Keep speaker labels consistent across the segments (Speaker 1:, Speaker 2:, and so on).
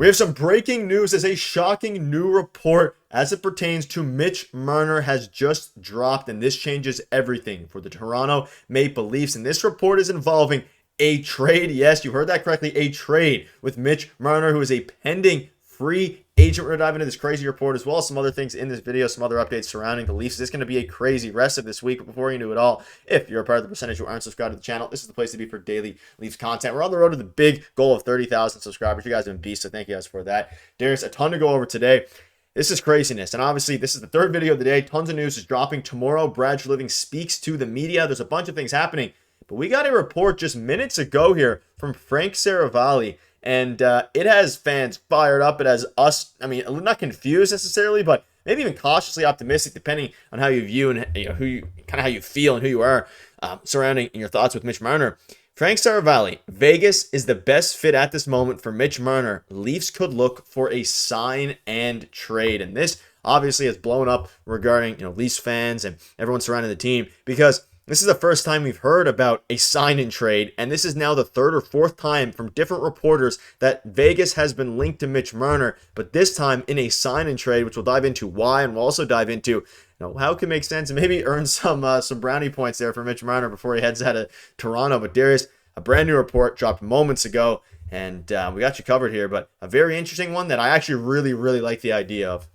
Speaker 1: We have some breaking news as a shocking new report as it pertains to Mitch Marner has just dropped, and this changes everything for the Toronto Maple Leafs. And this report is involving a trade. Yes, you heard that correctly, a trade with Mitch Marner, who is a pending free agent. We're going to dive into this crazy report as well as some other things in this video, some other updates surrounding the Leafs. It's going to be a crazy rest of this week. But before you do it all, if you're a part of the percentage who aren't subscribed to the channel, this is the place to be for daily Leafs content. We're on the road to the big goal of 30,000 subscribers. You guys have been beasts, so thank you guys for that. There's a ton to go over today. This is craziness, and obviously this is the third video of the day. Tons of news is dropping tomorrow. Brad Treliving speaks to the media. There's a bunch of things happening, but we got a report just minutes ago here from Frank Saravalli, and it has fans fired up. It has us, I mean, not confused necessarily, but maybe even cautiously optimistic, depending on how you view and who you kind of how you feel and who you are surrounding your thoughts with Mitch Marner. Frank Saravalli, Vegas is the best fit at this moment for Mitch Marner. Leafs could look for a sign and trade. And this obviously has blown up regarding, Leafs fans and everyone surrounding the team, because this is the first time we've heard about a sign and trade. And this is now the third or fourth time from different reporters that Vegas has been linked to Mitch Marner, but this time in a sign and trade, which we'll dive into why, and we'll also dive into how it can make sense and maybe earn some brownie points there for Mitch Marner before he heads out of Toronto. But Darius, a brand new report dropped moments ago, and we got you covered here, but a very interesting one that I actually really, really like the idea of.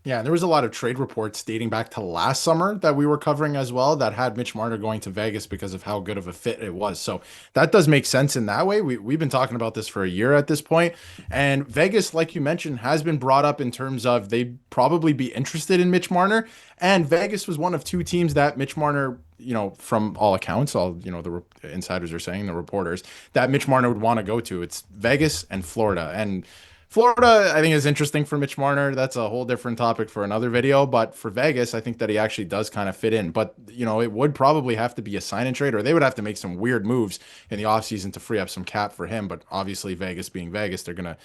Speaker 2: Yeah, there was a lot of trade reports dating back to last summer that we were covering as well that had Mitch Marner going to Vegas because of how good of a fit it was. So that does make sense in that way. We've been talking about this for a year at this point. And Vegas, like you mentioned, has been brought up in terms of they'd probably be interested in Mitch Marner. And Vegas was one of two teams that Mitch Marner, from all accounts, the insiders are saying, the reporters, that Mitch Marner would want to go to. It's Vegas and Florida. And Florida, I think, is interesting for Mitch Marner. That's a whole different topic for another video. But for Vegas, I think that he actually does kind of fit in. But, it would probably have to be a sign and trade, or they would have to make some weird moves in the offseason to free up some cap for him. But obviously, Vegas being Vegas, they're going to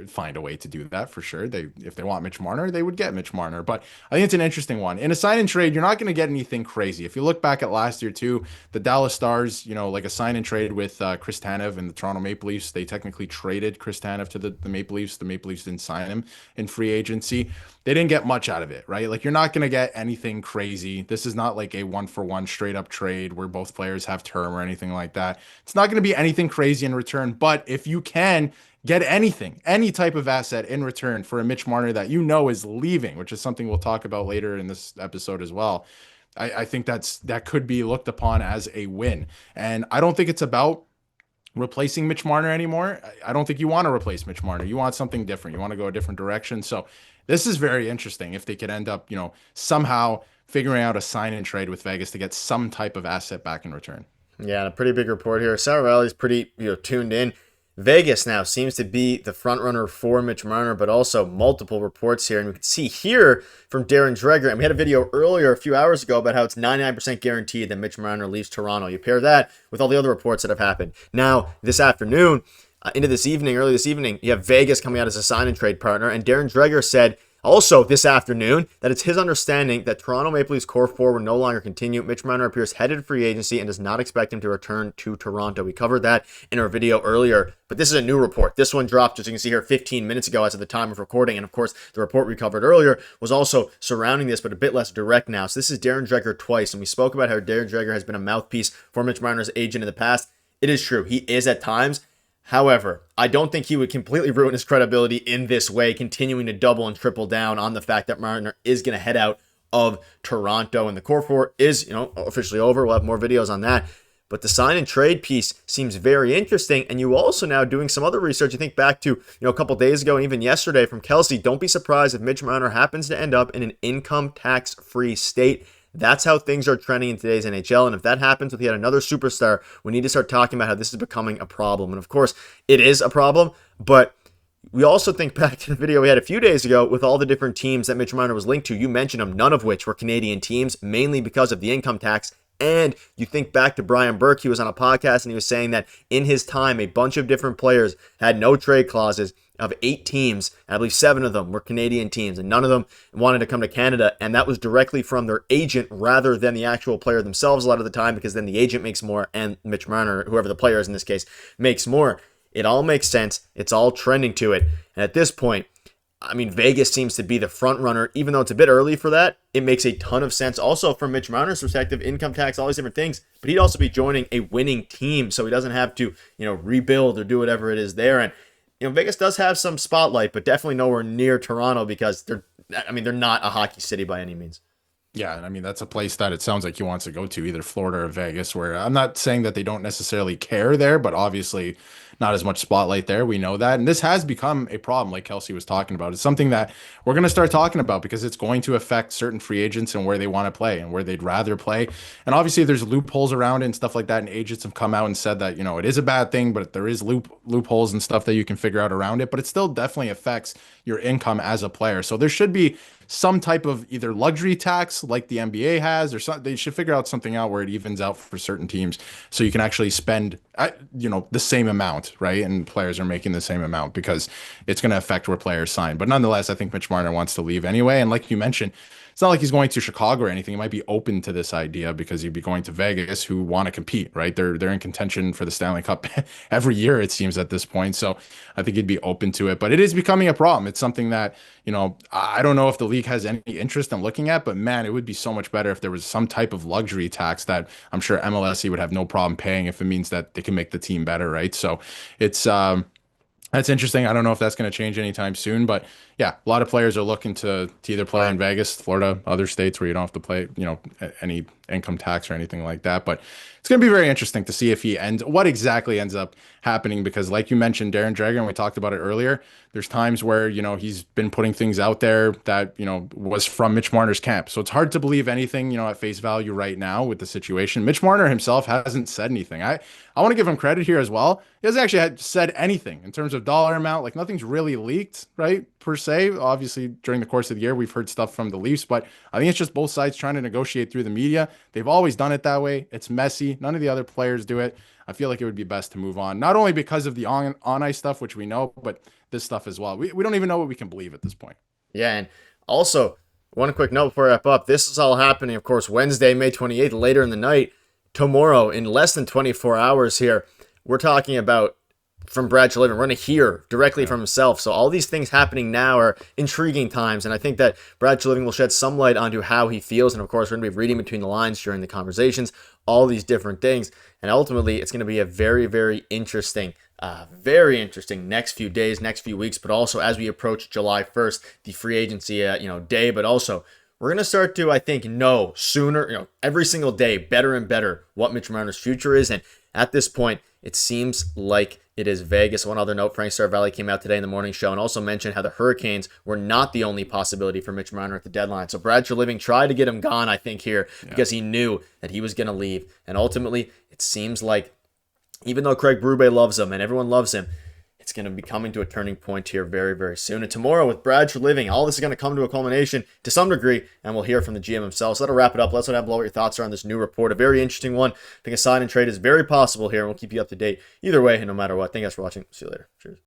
Speaker 2: find a way to do that for sure. If they want Mitch Marner, they would get Mitch Marner. But I think it's an interesting one. In a sign and trade, you're not going to get anything crazy. If you look back at last year too, the Dallas Stars, like a sign and trade with Chris Tanev and the Toronto Maple Leafs, they technically traded Chris Tanev to the Maple Leafs. The Maple Leafs didn't sign him in free agency. They didn't get much out of it, right? Like, you're not going to get anything crazy. This is not like a 1-for-1 straight up trade where both players have term or anything like that. It's not going to be anything crazy in return. But if you can get anything, any type of asset in return for a Mitch Marner that is leaving, which is something we'll talk about later in this episode as well, I think that could be looked upon as a win. And I don't think it's about replacing Mitch Marner anymore. I don't think you want to replace Mitch Marner. You want something different. You want to go a different direction. So this is very interesting if they could end up, somehow figuring out a sign and trade with Vegas to get some type of asset back in return.
Speaker 1: Yeah, and a pretty big report here. Saravalli's pretty tuned in. Vegas now seems to be the front runner for Mitch Marner, but also multiple reports here. And we can see here from Darren Dreger, and we had a video earlier a few hours ago about how it's 99% guaranteed that Mitch Marner leaves Toronto. You pair that with all the other reports that have happened. Now, this afternoon, early this evening, you have Vegas coming out as a sign and trade partner, and Darren Dreger said also this afternoon that it's his understanding that Toronto Maple Leafs core four will no longer continue. Mitch Marner appears headed to free agency and does not expect him to return to Toronto. We covered that in our video earlier, but this is a new report. This one dropped, as you can see here, 15 minutes ago as of the time of recording. And of course, the report we covered earlier was also surrounding this, but a bit less direct now. So this is Darren Dreger twice, and we spoke about how Darren Dreger has been a mouthpiece for Mitch Marner's agent in the past. It is true. He is at times. However, I don't think he would completely ruin his credibility in this way, continuing to double and triple down on the fact that Marner is going to head out of Toronto, and the core four is, officially over. We'll have more videos on that. But the sign and trade piece seems very interesting. And you also now doing some other research. You think back to, a couple days ago and even yesterday from Kelsey. Don't be surprised if Mitch Marner happens to end up in an income tax-free state. That's how things are trending in today's NHL. And if that happens with yet another superstar, we need to start talking about how this is becoming a problem. And of course, it is a problem. But we also think back to the video we had a few days ago with all the different teams that Mitch Marner was linked to. You mentioned them, none of which were Canadian teams, mainly because of the income tax. And you think back to Brian Burke, he was on a podcast and he was saying that in his time, a bunch of different players had no trade clauses of 8 teams, and I believe 7 of them were Canadian teams, and none of them wanted to come to Canada, and that was directly from their agent rather than the actual player themselves a lot of the time, because then the agent makes more, and Mitch Marner, whoever the player is in this case, makes more. It all makes sense. It's all trending to it. And at this point, I mean, Vegas seems to be the front runner, even though it's a bit early for that. It makes a ton of sense. Also, from Mitch Marner's perspective, income tax, all these different things. But he'd also be joining a winning team, so he doesn't have to, rebuild or do whatever it is there. And Vegas does have some spotlight, but definitely nowhere near Toronto because they're not a hockey city by any means.
Speaker 2: Yeah, and I mean that's a place that it sounds like he wants to go to, either Florida or Vegas, where I'm not saying that they don't necessarily care there, but obviously not as much spotlight there. We know that. And this has become a problem, like Kelsey was talking about. It's something that we're going to start talking about because it's going to affect certain free agents and where they want to play and where they'd rather play. And obviously there's loopholes around it and stuff like that. And agents have come out and said that, it is a bad thing, but there is loopholes and stuff that you can figure out around it. But it still definitely affects your income as a player. So there should be some type of either luxury tax like the NBA has, or something. They should figure out something out where it evens out for certain teams so you can actually spend, the same amount, right? And players are making the same amount because it's going to affect where players sign. But nonetheless, I think Mitch Marner wants to leave anyway. And like you mentioned, it's not like he's going to Chicago or anything. He might be open to this idea because he'd be going to Vegas, who want to compete, right? They're in contention for the Stanley Cup every year, it seems, at this point. So I think he'd be open to it. But it is becoming a problem. It's something that, I don't know if the league has any interest in looking at, but man, it would be so much better if there was some type of luxury tax that I'm sure MLSE would have no problem paying if it means that they can make the team better, right? So it's that's interesting. I don't know if that's going to change anytime soon, but yeah, a lot of players are looking to either play in Vegas, Florida, other states where you don't have to pay, any income tax or anything like that. But it's going to be very interesting to see if what exactly ends up happening, because like you mentioned, Darren Dreger, and we talked about it earlier, there's times where, he's been putting things out there that, was from Mitch Marner's camp. So it's hard to believe anything, at face value right now with the situation. Mitch Marner himself hasn't said anything. I want to give him credit here as well. He hasn't actually said anything in terms of dollar amount. Like nothing's really leaked, right? Per se. Obviously, during the course of the year, we've heard stuff from the Leafs, but I think it's just both sides trying to negotiate through the media. They've always done it that way. It's messy. None of the other players do it. I feel like it would be best to move on, not only because of the on-ice stuff, which we know, but this stuff as well. We don't even know what we can believe at this point.
Speaker 1: Yeah, and also, one quick note before I wrap up. This is all happening, of course, Wednesday, May 28th, later in the night. Tomorrow, in less than 24 hours here, we're talking about from Brad Treliving. We're going to hear directly from himself. So all these things happening now are intriguing times, and I think that Brad Treliving will shed some light onto how he feels, and of course, we're going to be reading between the lines during the conversations, all these different things, and ultimately, it's going to be a very, very interesting next few days, next few weeks, but also as we approach July 1st, the free agency, day, but also we're going to start to, I think, know sooner, every single day, better and better what Mitch Marner's future is. And at this point, it seems like it is Vegas. One other note, Frank Saravalli came out today in the morning show and also mentioned how the Hurricanes were not the only possibility for Mitch Marner at the deadline. So Brad Treliving tried to get him gone, I think, here because he knew that he was going to leave. And ultimately, it seems like even though Craig Berube loves him and everyone loves him, it's going to be coming to a turning point here very, very soon. And tomorrow with Brad Treliving, all this is going to come to a culmination to some degree, and we'll hear from the GM himself. So that'll wrap it up. Let's know below what your thoughts are on this new report. A very interesting one. I think a sign and trade is very possible here, and we'll keep you up to date either way, and no matter what. Thank you guys for watching. See you later. Cheers.